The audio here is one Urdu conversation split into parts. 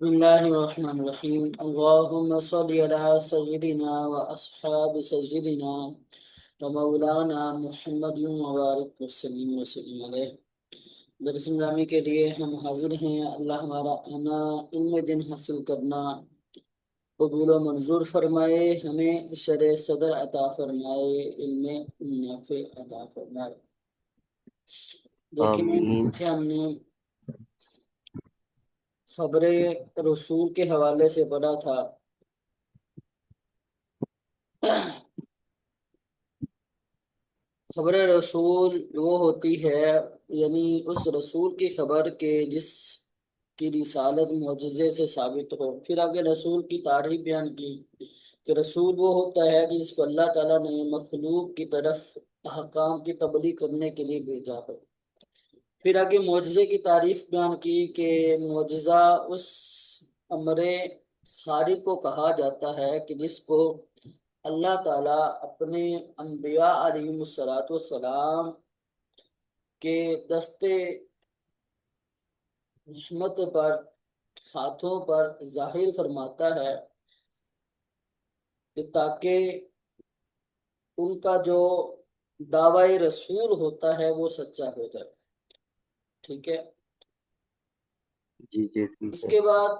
بسم الله الرحمن الرحيم اللهم صل على سيدنا وأصحاب سيدنا ومولانا محمد وبارك وسلم وسلم علیہ۔ درس نظامی کے لیے ہم حاضر ہیں۔ اللہ ہمارا آنا علم دن حاصل کرنا قبول و منظور فرمائے، ہمیں شرع صدر عطا فرمائے، علم نافع عطا فرمائے۔ دیکھیں آمین۔ پیچھے ہم نے خبر رسول کے حوالے سے پڑھا تھا۔ خبر رسول وہ ہوتی ہے، یعنی اس رسول کی خبر کے جس کی رسالت معجزے سے ثابت ہو۔ پھر آگے رسول کی تعریف بیان کی کہ رسول وہ ہوتا ہے کہ جس کو اللہ تعالیٰ نے مخلوق کی طرف احکام کی تبلیغ کرنے کے لیے بھیجا ہو۔ پھر آگے معجزے کی تعریف بیان کی کہ معجزہ اس امر خارق کو کہا جاتا ہے کہ جس کو اللہ تعالیٰ اپنے انبیاء علیہم السلام کے دستے رحمت پر ہاتھوں پر ظاہر فرماتا ہے کہ تاکہ ان کا جو دعوی رسول ہوتا ہے وہ سچا ہو جائے۔ ٹھیک ہے، جی جی ٹھیک اس ہے۔ کے بعد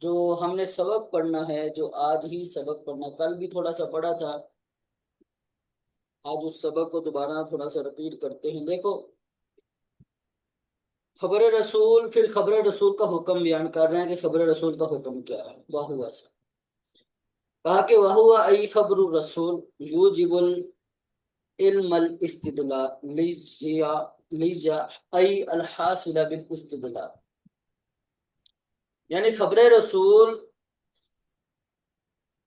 جو ہم نے سبق پڑھنا ہے، جو آج ہی سبق پڑھنا، کل بھی تھوڑا سا پڑھا تھا، آج اس سبق کو دوبارہ تھوڑا سا رپیٹ کرتے ہیں۔ دیکھو، خبر رسول، پھر خبر رسول کا حکم بیان کر رہے ہیں کہ خبر رسول کا حکم کیا ہے۔ واہ ہوا سا کہا کہ واہ ہوا ای خبر الرسول یوجب العلم الاستدلال لیجا ای الحاصل بالاستدلال، یعنی خبر رسول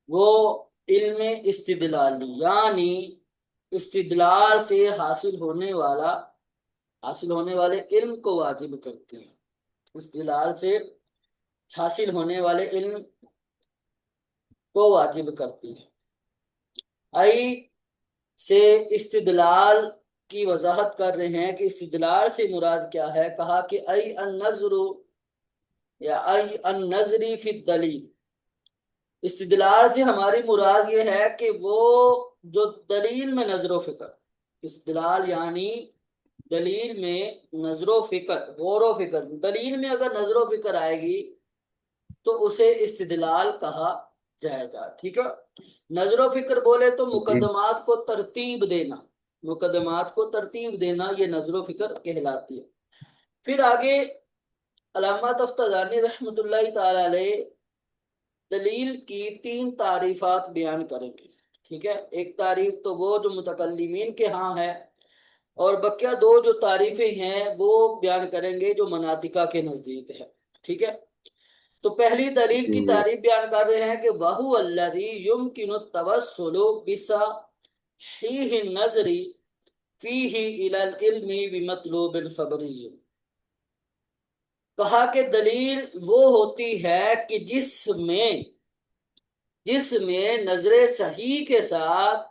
وہ علم استدلالی، یعنی استدلال سے حاصل ہونے والے علم کو واجب کرتے ہیں۔ استدلال سے حاصل ہونے والے علم کو واجب کرتی ہے۔ ای سے استدلال کی وضاحت کر رہے ہیں کہ استدلال سے مراد کیا ہے۔ کہا کہ ای النظر یا ای النظری فی الدلیل، استدلال سے ہماری مراد یہ ہے کہ وہ جو دلیل میں نظر و فکر، استدلال یعنی دلیل میں نظر و فکر، غور و فکر، دلیل میں اگر نظر و فکر آئے گی تو اسے استدلال کہا جائے گا۔ ٹھیک ہے، نظر و فکر بولے تو جی مقدمات کو ترتیب دینا، مقدمات کو ترتیب دینا، یہ نظر و فکر کہلاتی ہے۔ پھر آگے علامہ تفتزانی رحمۃ اللہ تعالی علیہ دلیل کی 3 تعریفات بیان کریں گے۔ ٹھیک ہے، ایک تعریف تو وہ جو متکلمین کے ہاں ہے، اور بقیہ 2 جو تعریفیں ہیں وہ بیان کریں گے جو مناطقہ کے نزدیک ہے۔ ٹھیک ہے، تو پہلی دلیل کی جی تعریف بیان کر رہے ہیں کہ وَهُوَ الَّذِي يُمْكِنُ التَّوَسُّلُ بِصَحِيحِ النَّظْرِ فِيهِ إِلَى الْعِلْمِ بِمَطْلُوبٍ خَبَرِيٍّ۔ کہا کہ دلیل وہ ہوتی ہے کہ جس میں نظر صحیح کے ساتھ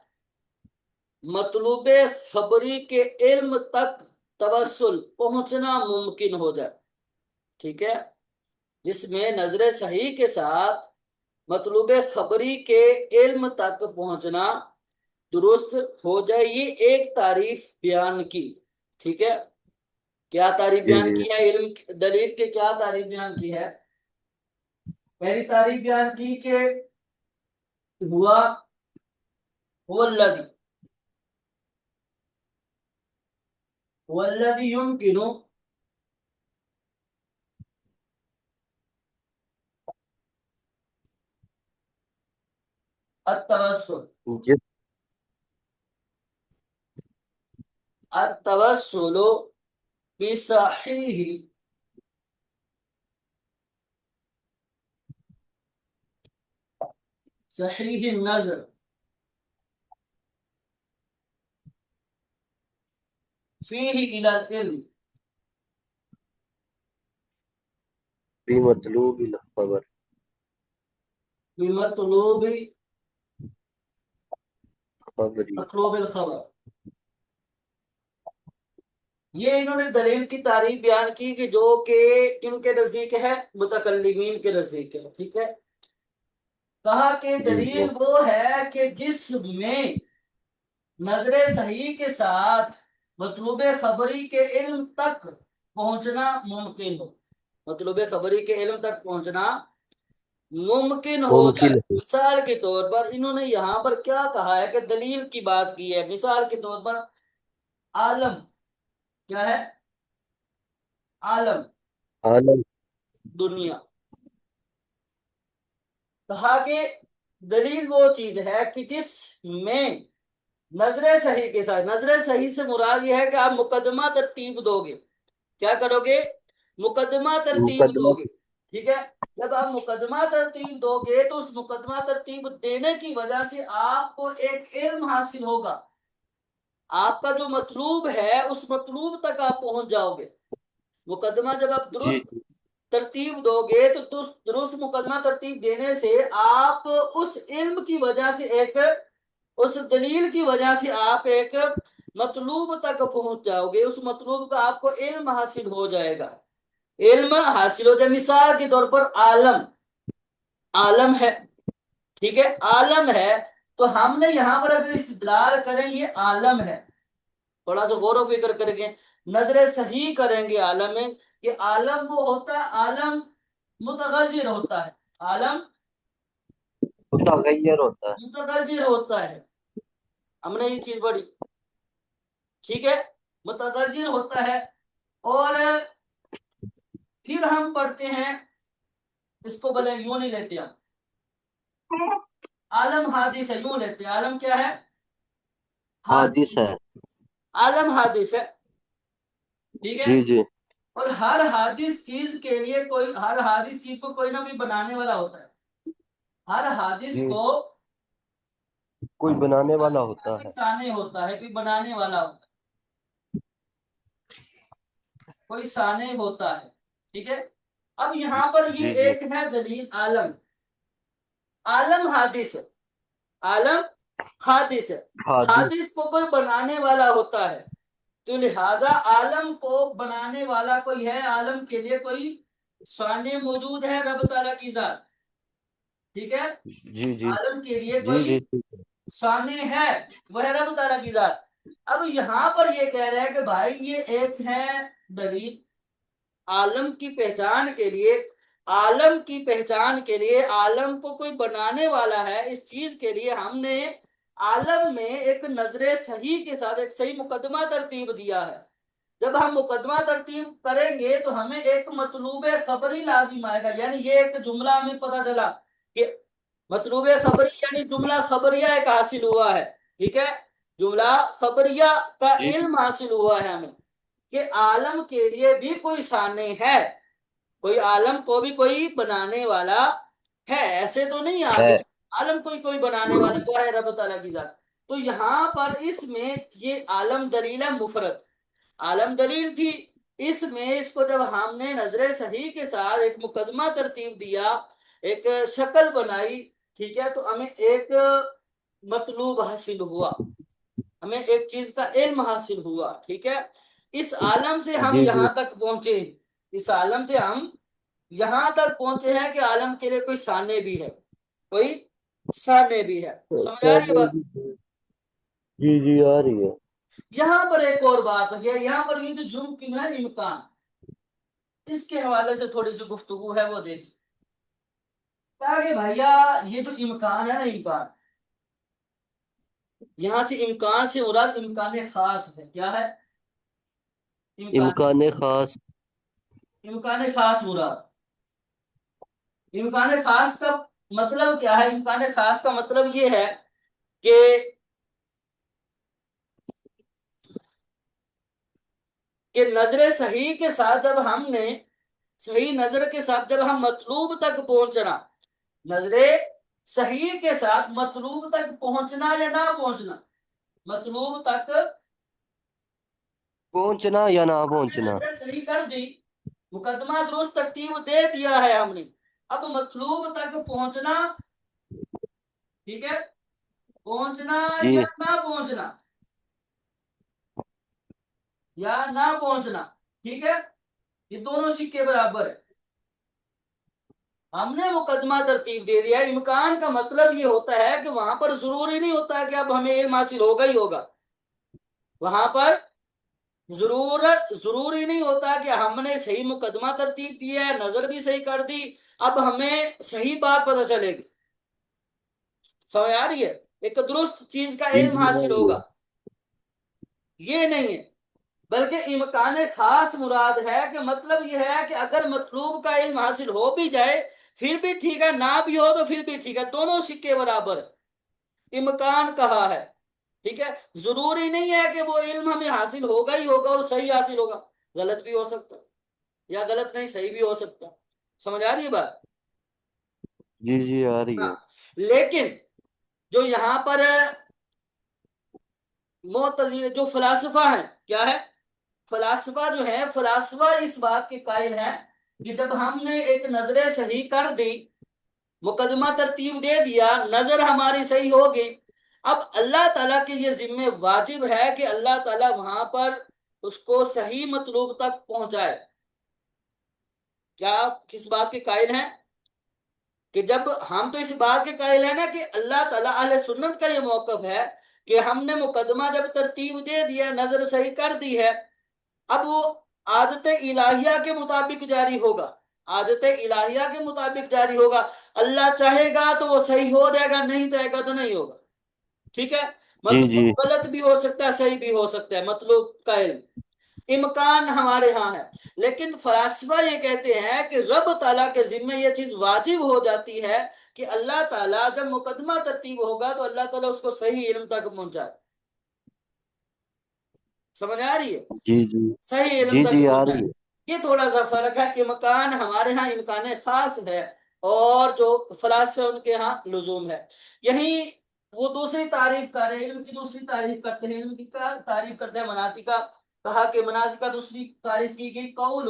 مطلوب خبری کے علم تک توسل پہنچنا ممکن ہو جائے۔ ٹھیک ہے، جس میں نظر صحیح کے ساتھ مطلوب خبری کے علم تک پہنچنا درست ہو جائے، یہ ایک تعریف بیان کی۔ ٹھیک ہے، کیا تعریف جی بیان جی کی ہے؟ علم دلیل کے کیا تعریف بیان کی ہے؟ پہلی تعریف بیان کی کہ ہوا هو الذي يمكن التوسل جی التوسل صحیح النظر فيه إلى العلم فی مطلوب الخبر بمطلوب خبری۔ مطلوب الخبر، یہ انہوں نے دلیل کی تعریف بیان کی کہ جو کہ کن کے نزدیک ہے؟ متکلمین کے نزدیک ہے، ٹھیک ہے۔ کہا کہ جی جی دلیل وہ ہے کہ جس میں نظر صحیح کے ساتھ مطلوب خبری کے علم تک پہنچنا ممکن ہو، مطلوب خبری کے علم تک پہنچنا ممکن ہو جائے۔ ممکن ہے۔ مثال کے طور پر انہوں نے یہاں پر کیا کہا ہے کہ دلیل کی بات کی ہے، مثال کے طور پر عالم کیا ہے؟ عالم، عالم۔ دنیا۔ کہا کہ دلیل وہ چیز ہے کہ جس میں نظر صحیح کے ساتھ، نظر صحیح سے مراد یہ ہے کہ آپ مقدمہ ترتیب دو گے، کیا کرو گے؟ مقدمہ ترتیب مقدمہ۔ دو گے، ٹھیک ہے۔ جب آپ مقدمہ ترتیب دو گے تو اس مقدمہ ترتیب دینے کی وجہ سے آپ کو ایک علم حاصل ہوگا، آپ کا جو مطلوب ہے اس مطلوب تک آپ پہنچ جاؤ گے۔ مقدمہ جب آپ جی درست جی ترتیب دو گے تو درست مقدمہ ترتیب دینے سے آپ اس علم کی وجہ سے ایک، اس دلیل کی وجہ سے آپ ایک مطلوب تک پہنچ جاؤ گے، اس مطلوب کا آپ کو علم حاصل ہو جائے گا، علم حاصل ہو جائے۔ مثال کے طور پر عالم، عالم ہے، ٹھیک ہے، عالم ہے، تو ہم نے یہاں پر اگر استدلال کریں یہ عالم ہے، تھوڑا سا غور و فکر کر کے نظر صحیح کریں گے عالم میں، کہ عالم وہ ہوتا ہے، عالم متغیر ہوتا ہے، عالم متغیر ہوتا ہے۔ متغیر ہوتا ہے، ہم نے یہ چیز پڑھی، ٹھیک ہے، متغیر ہوتا ہے۔ اور پھر ہم پڑھتے ہیں، اس کو بھلے یوں نہیں لیتے ہم، عالم حادث ہے، یوں لیتے ہیں، عالم کیا ہے؟ حادث، حادث ہے۔ عالم حادث ہے، ٹھیک ہے۔ جی جی اور ہر حادث چیز کے لیے کوئی، ہر حادث چیز کو کوئی نہ کوئی بنانے والا ہوتا ہے، ہر حادث جی، کو کوئی بنانے والا حادث کا ہوتا کوئی ہے۔ ثانی ہوتا ہے، کوئی بنانے والا ہوتا ہے، کوئی ثانی ہوتا ہے، ٹھیک ہے۔ اب یہاں پر جی یہ جی ایک ہے دلیل عالم، عالم حادث ہے، عالم حادث ہے، حادث۔ حادث کو کوئی بنانے والا ہوتا ہے، تو لہذا عالم کو بنانے والا کوئی ہے، عالم کے لیے کوئی ثانی موجود ہے، رب تعالیٰ کی ذات، ٹھیک ہے، جی جی عالم کے لیے جی کوئی جی ٹھیک ہے۔ ثانی ہے، وہ ہے رب تعالیٰ کی ذات۔ اب یہاں پر یہ کہہ رہے ہیں کہ بھائی یہ ایک ہے دلیل عالم کی پہچان کے لیے، عالم کی پہچان کے لیے، عالم کو کوئی بنانے والا ہے، اس چیز کے لیے ہم نے عالم میں ایک نظر صحیح کے ساتھ ایک صحیح مقدمہ ترتیب دیا ہے۔ جب ہم مقدمہ ترتیب کریں گے تو ہمیں ایک مطلوب خبری لازم آئے گا، یعنی یہ ایک جملہ ہمیں پتہ چلا کہ مطلوب خبری یعنی جملہ خبریہ ایک حاصل ہوا ہے، ٹھیک ہے، جملہ خبریہ کا جی علم حاصل ہوا ہے ہمیں کہ عالم کے لیے بھی کوئی ثانی ہے، کوئی عالم کو بھی کوئی بنانے والا ہے، ایسے تو نہیں ہے۔ آگے عالم کوئی بنانے والا وہ ہے رب تعالیٰ کی ذات۔ تو یہاں پر اس میں یہ عالم دلیل ہے مفرد، عالم دلیل تھی، اس میں اس کو جب ہم نے نظر صحیح کے ساتھ ایک مقدمہ ترتیب دیا، ایک شکل بنائی، ٹھیک ہے، تو ہمیں ایک مطلوب حاصل ہوا، ہمیں ایک چیز کا علم حاصل ہوا، ٹھیک ہے۔ اس عالم سے ہم جی جی یہاں تک پہنچے، اس عالم سے ہم یہاں تک پہنچے ہیں کہ عالم کے لیے کوئی ثانی بھی ہے، کوئی ثانی بھی ہے، سمجھ آ رہی ہے بات؟ جی جی آ رہی ہے۔ یہاں پر ایک اور بات ہے، یہاں پر یہ جو جمکن ہے امکان، اس کے حوالے سے تھوڑی سی گفتگو ہے وہ دیکھیں، کہا کہ بھیا یہ جو امکان ہے نا، امکان، یہاں سے امکان سے مراد امکان خاص ہے، کیا ہے؟ امکان، امکان خاص۔ امکان خاص مراد، امکان خاص کا مطلب کیا ہے؟ امکان خاص کا مطلب یہ ہے کہ نظر صحیح کے ساتھ جب ہم نے، صحیح نظر کے ساتھ جب ہم مطلوب تک پہنچنا، نظر صحیح کے ساتھ مطلوب تک پہنچنا یا نہ پہنچنا، مطلوب تک پہنچنا یا نہ ہم نے پہنچنا۔ نظر صحیح کر دی، مقدمہ درست ترتیب دے دیا ہے ہم نے، اب مطلوب تک پہنچنا، ٹھیک ہے، پہنچنا جی یا نہ پہنچنا، یا نہ پہنچنا، ٹھیک ہے، یہ دونوں سکے برابر ہے. ہم نے مقدمہ ترتیب دے دیا. امکان کا مطلب یہ ہوتا ہے کہ وہاں پر ضروری نہیں ہوتا کہ اب ہمیں علم حاصل ہوگا ہی ہوگا. وہاں پر ضروری نہیں ہوتا کہ ہم نے صحیح مقدمہ ترتیب دیا ہے، نظر بھی صحیح کر دی، اب ہمیں صحیح بات پتہ چلے گی. سمجھ آ رہی ہے؟ ایک درست چیز کا جی علم جی آ حاصل رہی ہوگا، ہے. یہ نہیں ہے. بلکہ امکان خاص مراد ہے کہ مطلب یہ ہے کہ اگر مطلوب کا علم حاصل ہو بھی جائے پھر بھی ٹھیک ہے، نہ بھی ہو تو پھر بھی ٹھیک ہے، دونوں سکے برابر ہے. امکان کہا ہے، ٹھیک ہے. ضروری نہیں ہے کہ وہ علم ہمیں حاصل ہوگا ہی ہوگا اور صحیح حاصل ہوگا، غلط بھی ہو سکتا، یا غلط نہیں صحیح بھی ہو سکتا. سمجھ آ رہی ہے بات؟ جی جی آ رہی ہاں. ہے. لیکن جو یہاں پر معتزلہ جو فلاسفہ ہیں، کیا ہے؟ فلاسفہ جو ہے، فلاسفہ اس بات کے قائل ہیں کہ جب ہم نے ایک نظر صحیح کر دی، مقدمہ ترتیب دے دیا، نظر ہماری صحیح ہوگی، اب اللہ تعالیٰ کے یہ ذمہ واجب ہے کہ اللہ تعالیٰ وہاں پر اس کو صحیح مطلوب تک پہنچائے. کیا آپ کس بات کے قائل ہیں؟ کہ جب ہم تو اس بات کے قائل ہیں نا کہ اللہ تعالیٰ، اہل سنت کا یہ موقف ہے کہ ہم نے مقدمہ جب ترتیب دے دیا، نظر صحیح کر دی ہے، اب وہ عادت الہیہ کے مطابق جاری ہوگا. عادت الہیہ کے مطابق جاری ہوگا. اللہ چاہے گا تو وہ صحیح ہو جائے گا، نہیں چاہے گا تو نہیں ہوگا. ٹھیک ہے. جی جی مطلوب غلط بھی ہو سکتا ہے، صحیح بھی ہو سکتا ہے، مطلوب کا علم امکان ہمارے ہاں ہے. لیکن فلاسفہ یہ کہتے ہیں کہ رب تعالیٰ کے ذمہ یہ چیز واجب ہو جاتی ہے کہ اللہ تعالیٰ جب مقدمہ ترتیب ہوگا تو اللہ تعالیٰ اس کو صحیح علم تک پہنچائے. سمجھ آ رہی ہے؟ جی جی صحیح علم جی تک جی آ پہنچائے. رہی ہے. یہ تھوڑا سا فرق ہے. امکان ہمارے ہاں امکان خاص ہے اور جو فلاسفہ ان کے ہاں لزوم ہے. یہی وہ دوسری تعریف کر رہے ہیں، علم کی دوسری تعریف کرتے ہیں. علم کی کیا تعریف کرتے ہیں؟ مناطق کا. کہا کہ مناطق کا دوسری تعریف کی گئی قول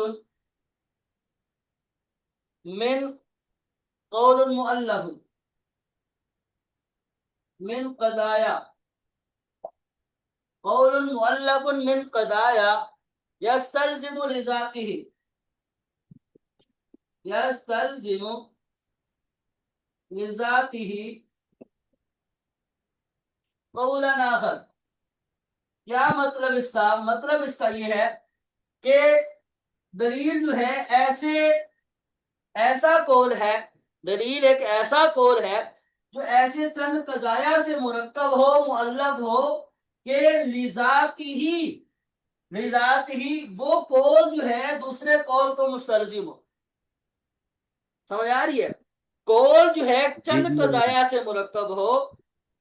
من قول مؤلف من قضایا، قول مؤلف من قضایا يستلزم لذاته، يستلزم لذاته قولا آخر. کیا مطلب اس کا؟ مطلب اس کا یہ ہے کہ دلیل جو ہے ایسا قول ہے، دلیل ایک ایسا قول ہے جو ایسے چند قضایا سے مرکب ہو، مؤلف ہو کہ لذات ہی وہ قول جو ہے دوسرے قول کو مستلزم ہو. سمجھ آ رہی ہے؟ قول جو ہے جی چند جی آ رہی قضایا سے مرکب ہو،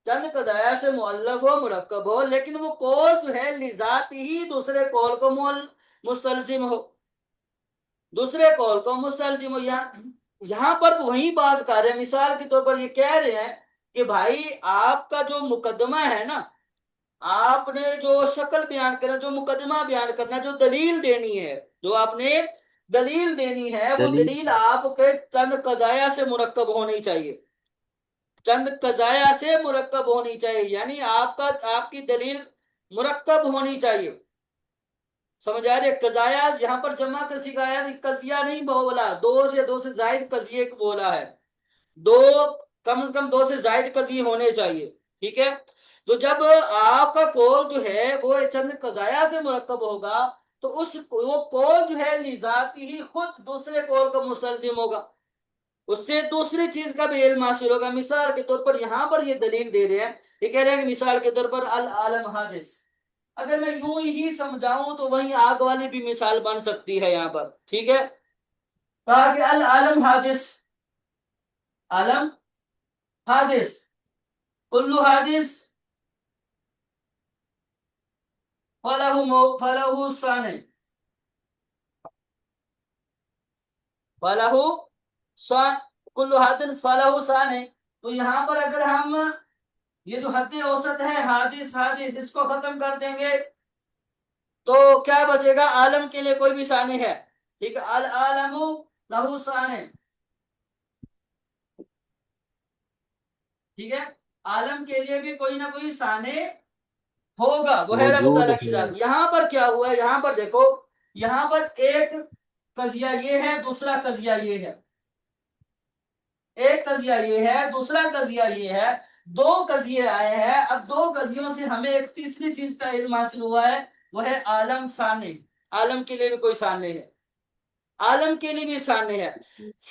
چند قضایا سے مؤلف ہو، مرکب ہو، لیکن وہ قول جو ہے لذات ہی دوسرے قول کو مستلزم ہو، دوسرے قول کو مستلزم ہو. یہاں پر وہی بات کر رہے ہیں. مثال کے طور پر یہ کہہ رہے ہیں کہ بھائی آپ کا جو مقدمہ ہے نا، آپ نے جو شکل بیان کرنا، جو مقدمہ بیان کرنا، جو دلیل دینی ہے، جو آپ نے دلیل دینی ہے، وہ دلیل. دلیل آپ کے چند قضایا سے مرکب ہونی چاہیے. چند قضایا سے مرکب ہونی چاہیے، یعنی آپ کی دلیل مرکب ہونی چاہیے. سمجھ آ رہے؟ قضایا یہاں پر جمع کا سکھایا، قضیہ نہیں بولا، دو سے زائد قضیے کو بولا ہے. دو، کم از کم دو سے زائد قضیے ہونے چاہیے. ٹھیک ہے. تو جب آپ کا قول جو ہے وہ چند قضایا سے مرکب ہوگا تو وہ قول جو ہے لذاتی ہی خود دوسرے قول کا مستلزم ہوگا، اس سے دوسری چیز کا بھی علم حاصل ہوگا. مثال کے طور پر یہاں پر یہ دلیل دے رہے ہیں، یہ کہہ رہے ہیں کہ مثال کے طور پر العالم حادث. اگر میں یوں ہی سمجھاؤں تو وہیں آگ والی بھی مثال بن سکتی ہے یہاں پر. ٹھیک ہے. کہا کہ العالم حادث، عالم حادث، کل حادث فلہ ثانی، فلہ کل حادث فلہ ثانی. تو یہاں پر اگر ہم یہ جو حد اوسط ہے حادث حادث اس کو ختم کر دیں گے تو کیا بچے گا؟ عالم کے لیے کوئی بھی ثانی ہے. ٹھیک ہے. العالم لہو ثانی. ٹھیک ہے. عالم کے لیے بھی کوئی نہ کوئی ثانی ہوگا وہ ہے رب موجود تعالیٰ کی ہے۔ ذات۔ یہاں پر کیا ہوا ہے، یہاں پر دیکھو، یہاں پر ایک قضیہ یہ ہے، دوسرا قضیہ یہ ہے، ایک قضیہ یہ ہے، دوسرا قضیہ یہ ہے، دو قضیے آئے ہیں۔ اب دو قضیوں سے ہمیں ایک تیسری چیز کا علم حاصل ہوا ہے، وہ ہے عالم ثانی۔ عالم کے لیے بھی کوئی ثانی ہے، عالم کے لیے بھی ثانی ہے۔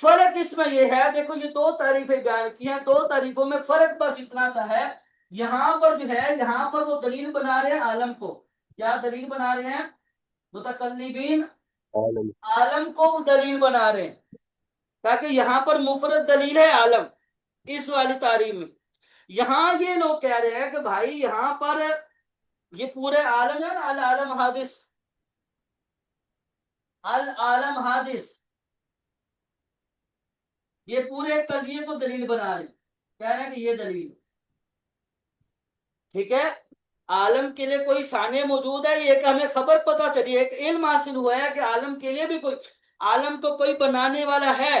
فرق اس میں یہ ہے، دیکھو یہ دو تعریفیں بیان کی ہیں، دو تعریفوں میں فرق بس اتنا سا ہے، یہاں پر جو ہے، یہاں پر وہ دلیل بنا رہے ہیں عالم کو، کیا دلیل بنا رہے ہیں متکلمین؟ عالم۔ عالم کو دلیل بنا رہے ہیں، تاکہ یہاں پر مفرد دلیل ہے عالم اس والی تعریف میں۔ یہاں یہ لوگ کہہ رہے ہیں کہ بھائی یہاں پر یہ پورے عالم ہے نا، العالم حادث، العالم حادث، یہ پورے قضیے کو دلیل بنا رہے ہیں، کہہ رہے ہیں کہ یہ دلیل، ٹھیک ہے، عالم کے لیے کوئی ثانی موجود ہے، یہ کہ ہمیں خبر پتہ چلی ہے، ایک علم حاصل ہوا ہے کہ عالم کے لیے بھی کوئی، عالم کو کوئی بنانے والا ہے،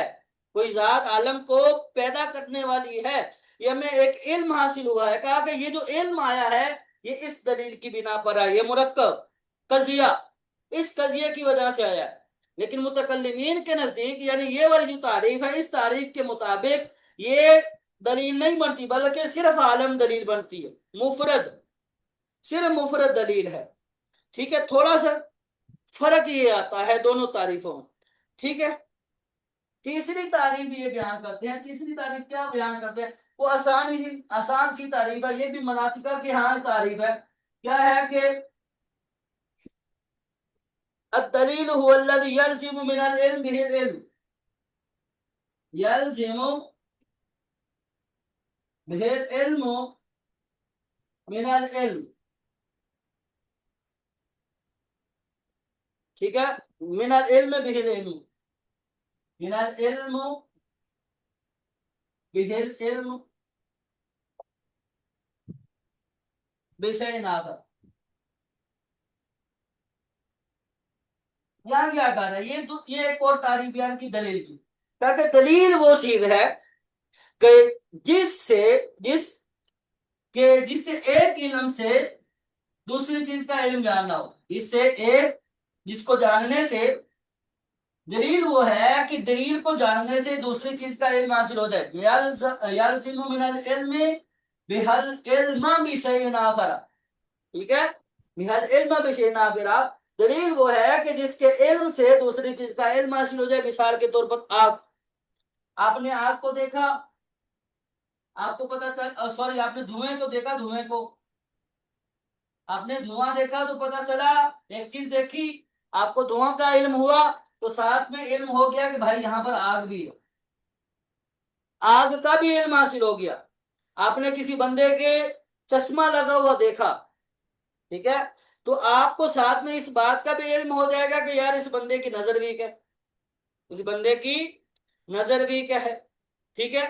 کوئی ذات عالم کو پیدا کرنے والی ہے، یہ ہمیں ایک علم حاصل ہوا ہے۔ کہا کہ یہ جو علم آیا ہے یہ اس دلیل کی بنا پر آیا، یہ مرکب قضیہ اس قضیے کی وجہ سے آیا ہے۔ لیکن متکلمین کے نزدیک یعنی یہ والی جو تعریف ہے، اس تعریف کے مطابق یہ دلیل نہیں بنتی، بلکہ صرف عالم دلیل بنتی ہے، مفرد، صرف مفرد دلیل ہے، ٹھیک ہے، تھوڑا سا فرق یہ آتا ہے دونوں تعریفوں میں، ٹھیک ہے۔ تیسری تعریف یہ بیان کرتے ہیں، تیسری تعریف کیا بیان کرتے ہیں، وہ آسان سی تعریف ہے، یہ بھی مناطقہ کی ہاں تعریف ہے، کیا ہے کہ الدلیل هو الذي يلزم من العلم به العلم، يلزم به العلم من العلم، ٹھیک ہے، من العلم به العلم، من العلم به العلم بشيء آخر۔ یہاں کیا کر رہا ہے، یہ ایک اور تعریف بیان کی دلیل کی، تاکہ دلیل وہ چیز ہے کہ جس سے ایک علم سے دوسری چیز کا علم جاننا ہو، اس سے ایک، جس کو جاننے سے، دلیل وہ ہے کہ دلیل کو جاننے سے دوسری چیز کا علم حاصل ہو جائے، یلزم من العلم بہل علم بشیء آخر، ٹھیک ہے، بہل علم بشیء آخر، دلیل وہ ہے کہ جس کے علم سے دوسری چیز کا علم حاصل ہو جائے۔ مثال کے طور پر آگ، آپ نے آگ کو دیکھا، آپ کو پتا چل، سوری، آپ نے دھوئیں کو دیکھا، دھوئیں کو آپ نے دھواں دیکھا تو پتا چلا، ایک چیز دیکھی، آپ کو دھواں کا علم ہوا، تو ساتھ میں علم ہو گیا کہ بھائی یہاں پر آگ بھی ہے، آگ کا بھی علم حاصل ہو گیا۔ آپ نے کسی بندے کے چشمہ لگا ہوا دیکھا، ٹھیک ہے، تو آپ کو ساتھ میں اس بات کا بھی علم ہو جائے گا کہ یار اس بندے کی نظر ویک ہے، اس بندے کی نظر ویک ہے، ٹھیک ہے۔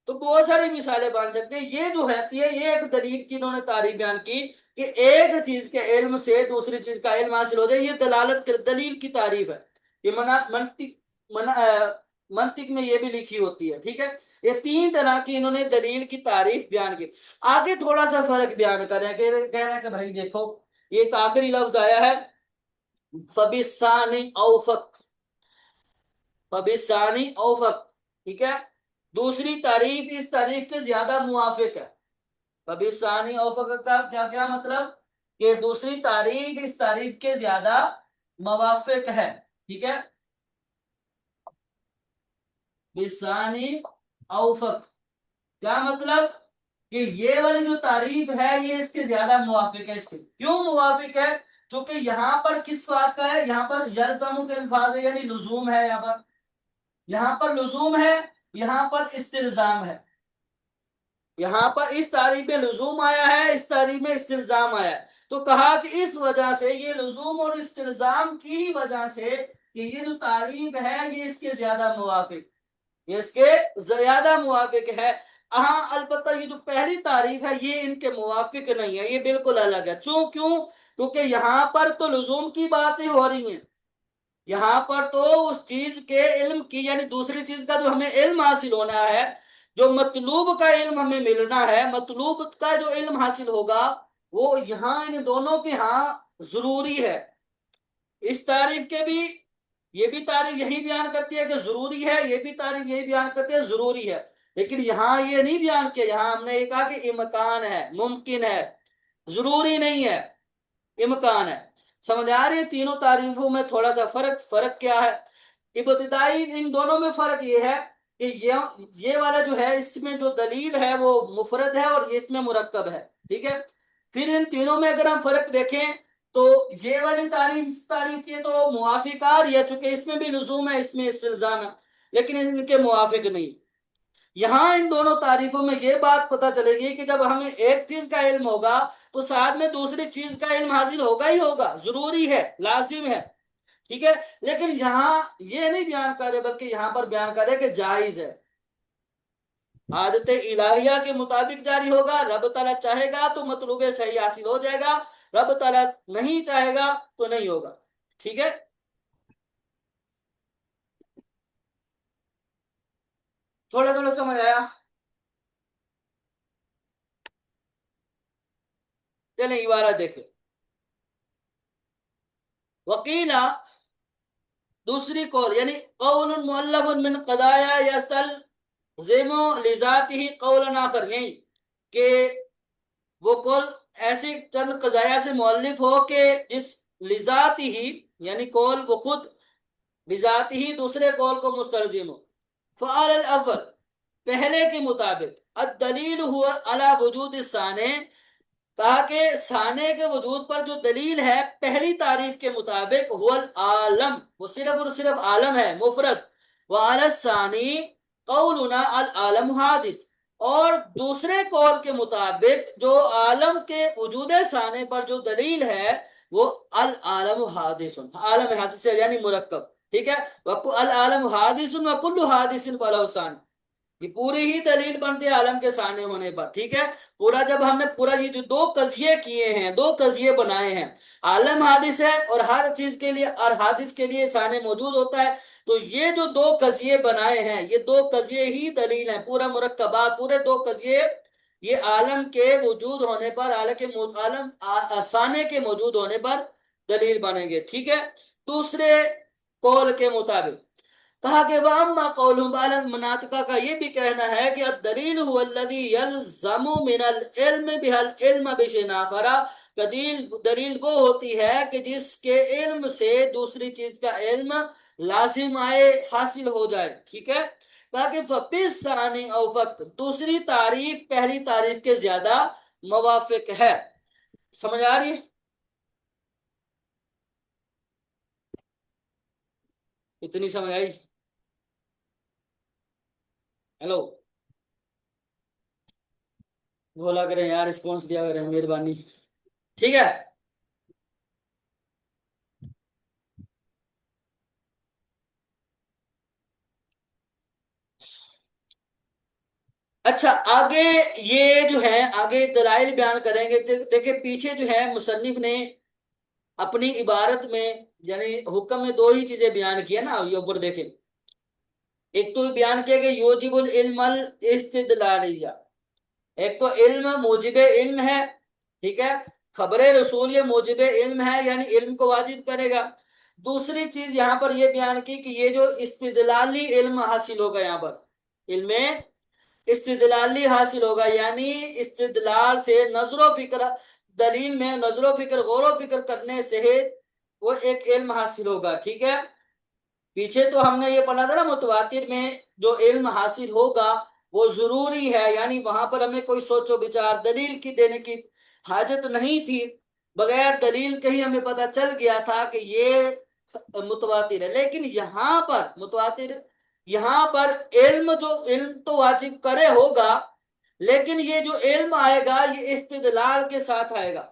تو بہت ساری مثالیں بن سکتے ہیں، یہ جو رہتی ہے یہ ایک دلیل کی انہوں نے تعریف بیان کی کہ ایک چیز کے علم سے دوسری چیز کا علم حاصل ہو جائے، یہ دلالت دلیل کی تعریف ہے، یہ منطق میں یہ بھی لکھی ہوتی ہے، ٹھیک ہے۔ یہ تین طرح کی انہوں نے دلیل کی تعریف بیان کی۔ آگے تھوڑا سا فرق بیان کریں، کہہ رہے ہیں کہ بھائی دیکھو یہ ایک آخری لفظ آیا ہے فبالثانی اوفق، فبالثانی اوفق، ٹھیک ہے، دوسری تعریف اس تعریف کے زیادہ موافق ہے۔ فبالثانی اوفق کا کیا کیا مطلب، کہ دوسری تعریف اس تعریف کے زیادہ موافق ہے، ٹھیک ہے، بالثانی اوفق، کیا مطلب کہ یہ والی جو تعریف ہے یہ اس کے زیادہ موافق ہے، اس کے کیوں موافق ہے، کیونکہ یہاں پر کس بات کا ہے، یہاں پر یلزم کے الفاظ ہے، یعنی لزوم ہے، یہاں پر لزوم ہے، یہاں پر استلزام ہے، یہاں پر اس تعریف میں لزوم آیا ہے، اس تعریف میں استلزام آیا ہے، تو کہا کہ اس وجہ سے یہ لزوم اور استلزام کی وجہ سے کہ یہ جو تعریف ہے یہ اس کے زیادہ موافق، یہ اس کے زیادہ موافق ہے۔ ہاں البتہ یہ جو پہلی تعریف ہے یہ ان کے موافق نہیں ہے، یہ بالکل الگ ہے، کیوں، کیونکہ یہاں پر تو لزوم کی باتیں ہو رہی ہیں، یہاں پر تو اس چیز کے علم کی، یعنی دوسری چیز کا جو ہمیں علم حاصل ہونا ہے، جو مطلوب کا علم ہمیں ملنا ہے، مطلوب کا جو علم حاصل ہوگا وہ یہاں ان دونوں کے ہاں ضروری ہے. اس تعریف کے بھی یہ بھی تعریف یہی بیان کرتی ہے کہ ضروری ہے، یہ بھی تعریف یہی بیان کرتی ہے ضروری ہے. لیکن یہاں یہ نہیں بیان کیا، یہاں ہم نے یہ کہا کہ امکان ہے، ممکن ہے، ضروری نہیں ہے، امکان ہے. سمجھ آ رہی ہے تینوں تعریفوں میں تھوڑا سا فرق کیا ہے؟ ابتدائی ان دونوں میں فرق یہ ہے کہ یہ والا جو ہے اس میں جو دلیل ہے وہ مفرد ہے اور یہ اس میں مرکب ہے. ٹھیک ہے. پھر ان تینوں میں اگر ہم فرق دیکھیں تو یہ والی تعریف اس تعریف کی تو موافقار یا چونکہ اس میں بھی لزوم ہے، اس میں استلزام ہے، لیکن ان کے موافق نہیں. یہاں ان دونوں تعریفوں میں یہ بات پتہ چلے گی کہ جب ہمیں ایک چیز کا علم ہوگا تو ساتھ میں دوسری چیز کا علم حاصل ہوگا ہی ہوگا، ضروری ہے، لازم ہے. ٹھیک ہے. لیکن یہاں یہ نہیں بیان کرے بلکہ یہاں پر بیان کرے کہ جائز ہے، عادت الہیہ کے مطابق جاری ہوگا. رب تعالیٰ چاہے گا تو مطلوب صحیح حاصل ہو جائے گا، رب تعالیٰ نہیں چاہے گا تو نہیں ہوگا. ٹھیک ہے. تھوڑا تھوڑا سمجھ آیا؟ چلیں عبارت دیکھیں. وکیلا دوسری قول یعنی قول مؤلف من قضایا یستلزم لذاته قول آخر، یعنی کہ وہ قول ایسی چند قضایا سے مؤلف ہو کہ جس لذات ہی یعنی قول وہ خود بذات ہی دوسرے قول کو مستلزم ہو. فعال الاول پہلے کے مطابق، الدلیل ہوا علی وجود الثانی کہا کہ ثانے کے وجود پر جو دلیل ہے پہلی تعریف کے مطابق هو العالم وہ صرف اور صرف عالم ہے، مفرد. وعلی الثانی قولنا العالم حادث اور دوسرے قول کے مطابق جو عالم کے وجود ثانے پر جو دلیل ہے وہ العالم حادث، عالم حادث یعنی مرکب. ٹھیک ہے. العالم حادث وکل حادث فلہ ثانی، یہ پوری ہی دلیل بنتی ہے عالم کے سامنے ہونے پر. ٹھیک ہے. پورا جب ہم نے پورا یہ جو دو قضیے کیے ہیں، دو قضیے بنائے ہیں، عالم حادث ہے اور ہر چیز کے لیے اور حادث کے لیے سامنے موجود ہوتا ہے، تو یہ جو دو قضیے بنائے ہیں یہ دو قضیے ہی دلیل ہیں. پورا مرکبات پورے دو قضیے یہ عالم کے وجود ہونے پر، عالم ثانے کے موجود ہونے پر دلیل بنیں گے. ٹھیک ہے. دوسرے قول کے مطابق کہا کہ وَأَمَّا قَوْلُهُمْ بَعْضَ المناطقہ کا یہ بھی کہنا ہے کہ الدلیل هو الذي يلزم من العلم بها العلم بشيء آخر، دلیل وہ ہوتی ہے کہ جس کے علم سے دوسری چیز کا علم لازم آئے، حاصل ہو جائے. ٹھیک ہے. تاکہ فَبِسْ ثَانِي او وقت دوسری تعریف پہلی تعریف کے زیادہ موافق ہے. سمجھ آ رہی ہے؟ اتنی سمجھ آئی؟ ہیلو، بولا کریں یار، رسپانس دیا کریں، مہربانی. ٹھیک ہے. اچھا آگے یہ جو ہے آگے دلائل بیان کریں گے. دیکھیں پیچھے جو ہے مصنف نے اپنی عبارت میں یعنی حکم میں دو ہی چیزیں بیان کی ہے نا، یہ اوپر دیکھیں. ایک تو بیان کیا کہ یوجب العلم الاستدلالیہ، ایک تو علم موجب علم ہے. ٹھیک ہے. خبر رسول یہ موجب علم ہے یعنی علم کو واجب کرے گا. دوسری چیز یہاں پر یہ بیان کی کہ یہ جو استدلالی علم حاصل ہوگا، یہاں پر علم استدلالی حاصل ہوگا یعنی استدلال سے نظر و فکر، دلیل میں نظر و فکر غور و فکر کرنے سے وہ ایک علم حاصل ہوگا. ٹھیک ہے. پیچھے تو ہم نے یہ پڑھا تھا نا، متواتر میں جو علم حاصل ہوگا وہ ضروری ہے، یعنی وہاں پر ہمیں کوئی سوچ و بچار دلیل کی دینے کی حاجت نہیں تھی، بغیر دلیل کے ہی ہمیں پتہ چل گیا تھا کہ یہ متواتر ہے. لیکن یہاں پر متواتر، یہاں پر علم جو علم تو واجب کرے ہوگا، لیکن یہ جو علم آئے گا یہ استدلال کے ساتھ آئے گا.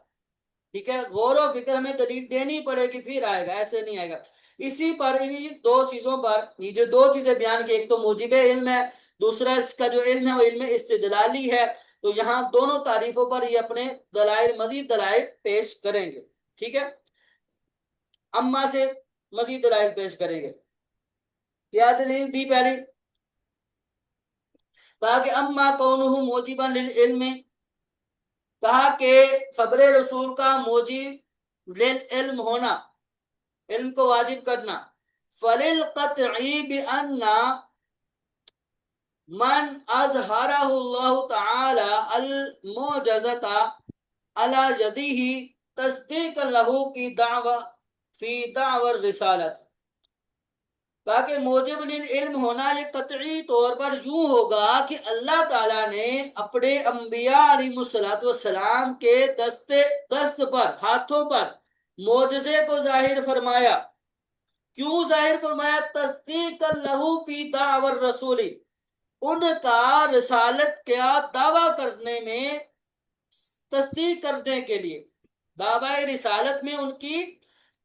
ٹھیک ہے. غور و فکر ہمیں دلیل دینی پڑے گی پھر آئے گا، ایسے نہیں آئے گا. اسی پر انہی دو چیزوں پر یہ جو دو چیزیں بیان کی، ایک تو موجب علم ہے، دوسرا اس کا جو علم ہے وہ علم استدلالی ہے. تو یہاں دونوں تعریفوں پر یہ اپنے دلائل مزید دلائل پیش کریں گے. ٹھیک ہے. اما سے مزید دلائل پیش کریں گے. کیا دلیل دی پہلی؟ تاکہ اما کونہ موجبا للعلم کہا کہ خبر رسول کا موجب علم ہونا، علم کو واجب کرنا، فللقطعی بأن من اظہرہ اللہ تعالی المعجزۃ علی یدہ تصدیقا لہ فی دعوی الرسالت، تاکہ موجب علم ہونا یہ قطعی طور پر یوں ہوگا کہ اللہ تعالیٰ نے اپنے انبیاء علیہ الصلوۃ والسلام کے دست پر، ہاتھوں پر معجزے کو ظاہر فرمایا۔ کیوں ظاہر فرمایا؟ تصدیق لہو فی دعوی الرسول، ان کا رسالت کا دعویٰ کرنے میں، تصدیق کرنے کے لیے، دعوی رسالت میں ان کی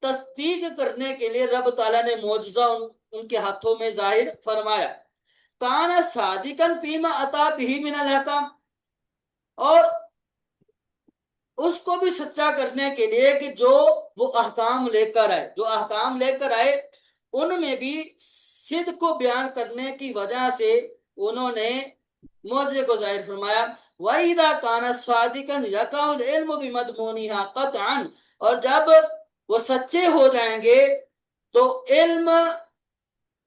تصدیق کرنے کے لیے رب تعالیٰ نے معجزہ ان کے ہاتھوں میں ظاہر فرمایا۔ کان صادقا فیما اتا بہ من الاحکام، اور اس کو بھی سچا کرنے کے لیے کہ جو وہ احکام لے کر آئے، جو احکام لے کر آئے ان میں بھی صدق کو بیان کرنے کی وجہ سے انہوں نے معجزے کو ظاہر فرمایا۔ وَإِذَا كَانَ صَادِقًا يَقَعُ الْعِلْمُ بِمَضْمُونِهَا قَطْعًا، اور جب وہ سچے ہو جائیں گے تو علم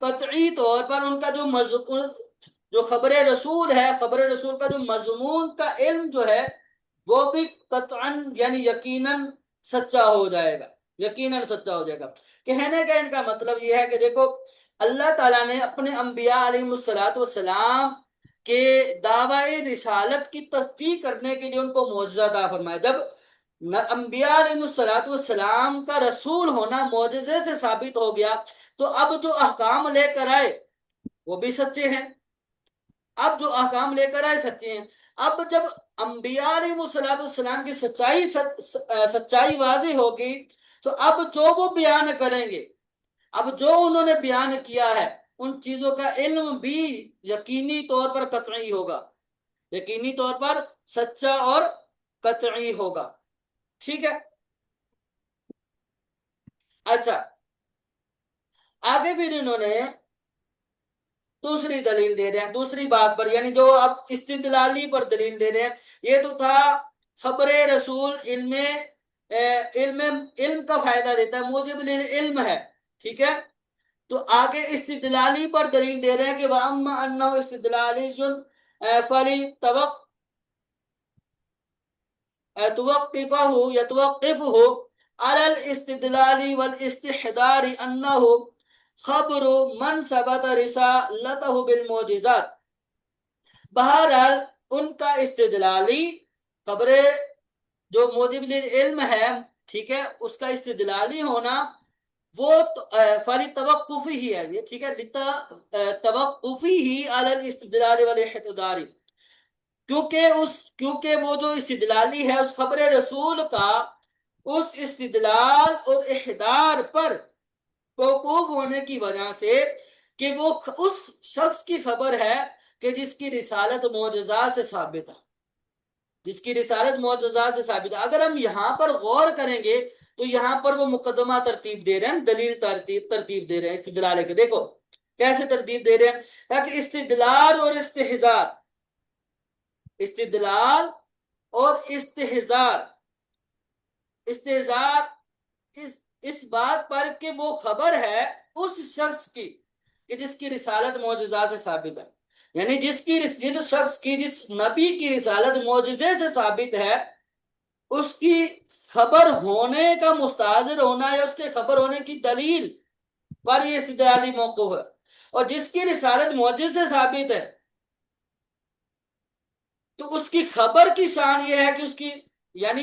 قطعی طور پر ان کا جو مضمون، جو خبر رسول ہے، خبر رسول کا جو مضمون کا علم جو ہے وہ بھی قطعاً یعنی یقیناً سچا ہو جائے گا، یقیناً سچا ہو جائے گا۔ کہنے کا ان کا مطلب یہ ہے کہ دیکھو اللہ تعالیٰ نے اپنے انبیاء علیہ الصلوۃ والسلام کے دعوی رسالت کی تصدیق کرنے کے لیے ان کو معجزہ عطا فرمایا۔ جب انبیاء علیہ الصلوۃ والسلام کا رسول ہونا معجزے سے ثابت ہو گیا تو اب جو احکام لے کر آئے وہ بھی سچے ہیں، اب جو احکام لے کر آئے سچے ہیں۔ اب جب انبیاء علیہ الصلوۃ والسلام کی سچائی واضح ہوگی تو اب جو وہ بیان کریں گے، اب جو انہوں نے بیان کیا ہے ان چیزوں کا علم بھی یقینی طور پر قطعی ہوگا، یقینی طور پر سچا اور قطعی ہوگا۔ ٹھیک ہے، اچھا آگے پھر انہوں نے دوسری دلیل دے رہے ہیں دوسری بات پر، یعنی جو اب استدلالی پر دلیل دے رہے ہیں۔ یہ تو تھا خبر رسول علم کا فائدہ دیتا ہے، موجب علم ہے، ٹھیک ہے۔ تو آگے استدلالی پر دلیل دے رہے ہیں کہ وَأَمَّا أَنَّهُ اسْتِدْلَالِيٌّ يتوقفه على الاستدلال والاستحضار أنه خبر من ثبت رسالته بالمعجزات۔ بہرحال ان کا استدلالی خبر جو موجب علم ہے، ٹھیک ہے، اس کا استدلالی ہونا وہ فلی توقفی ہی ہے، یہ ٹھیک ہے، توقفی ہی علی الاستدلال والاحتضار، کیونکہ وہ جو استدلالی ہے اس خبر رسول کا اس استدلال اور احتضار پر موقوف ہونے کی وجہ سے کہ وہ اس شخص کی خبر ہے کہ جس کی رسالت معجزات سے ثابت ہے، جس کی رسالت معجزات سے ثابت ہے۔ اگر ہم یہاں پر غور کریں گے تو یہاں پر وہ مقدمہ ترتیب دے رہے ہیں، دلیل ترتیب دے رہے ہیں استدلال کے۔ دیکھو کیسے ترتیب دے رہے ہیں، تاکہ استدلال اور استحضار، استدلال اور استحضار اس بات پر کہ وہ خبر ہے اس شخص کی کہ جس کی رسالت معجزات سے ثابت ہے، یعنی جس شخص کی، جس نبی کی رسالت معجزے سے ثابت ہے، اس کی خبر ہونے کا مستحضر ہونا یا اس کے خبر ہونے کی دلیل پر یہ استدلالی موقف ہے۔ اور جس کی رسالت معجزے سے ثابت ہے تو اس کی خبر کی شان یہ ہے کہ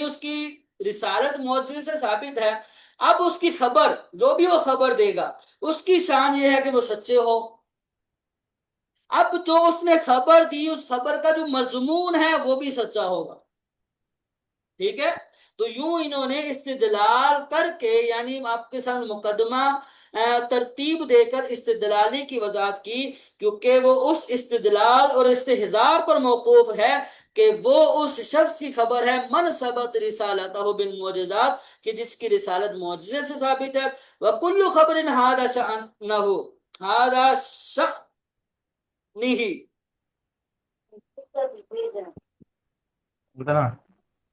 اس کی رسالت معجزے سے ثابت ہے، اب اس کی خبر، جو بھی وہ خبر دے گا اس کی شان یہ ہے کہ وہ سچے ہو۔ اب جو اس نے خبر دی اس خبر کا جو مضمون ہے وہ بھی سچا ہوگا، ٹھیک ہے۔ تو یوں انہوں نے استدلال کر کے، یعنی آپ کے ساتھ مقدمہ ترتیب دے کر استدلالی کی وضاحت کی، کیونکہ وہ اس استدلال اور استحضار پر موقوف ہے کہ وہ اس شخص کی خبر ہے من ثبت رسالتہ بالمعجزات، کہ جس کی رسالت معجزے سے ثابت ہے۔ وَكُلُّ خَبْرٍ هَذَا شَأْنُهُ هَذَا شَأْنِهِ، بتانا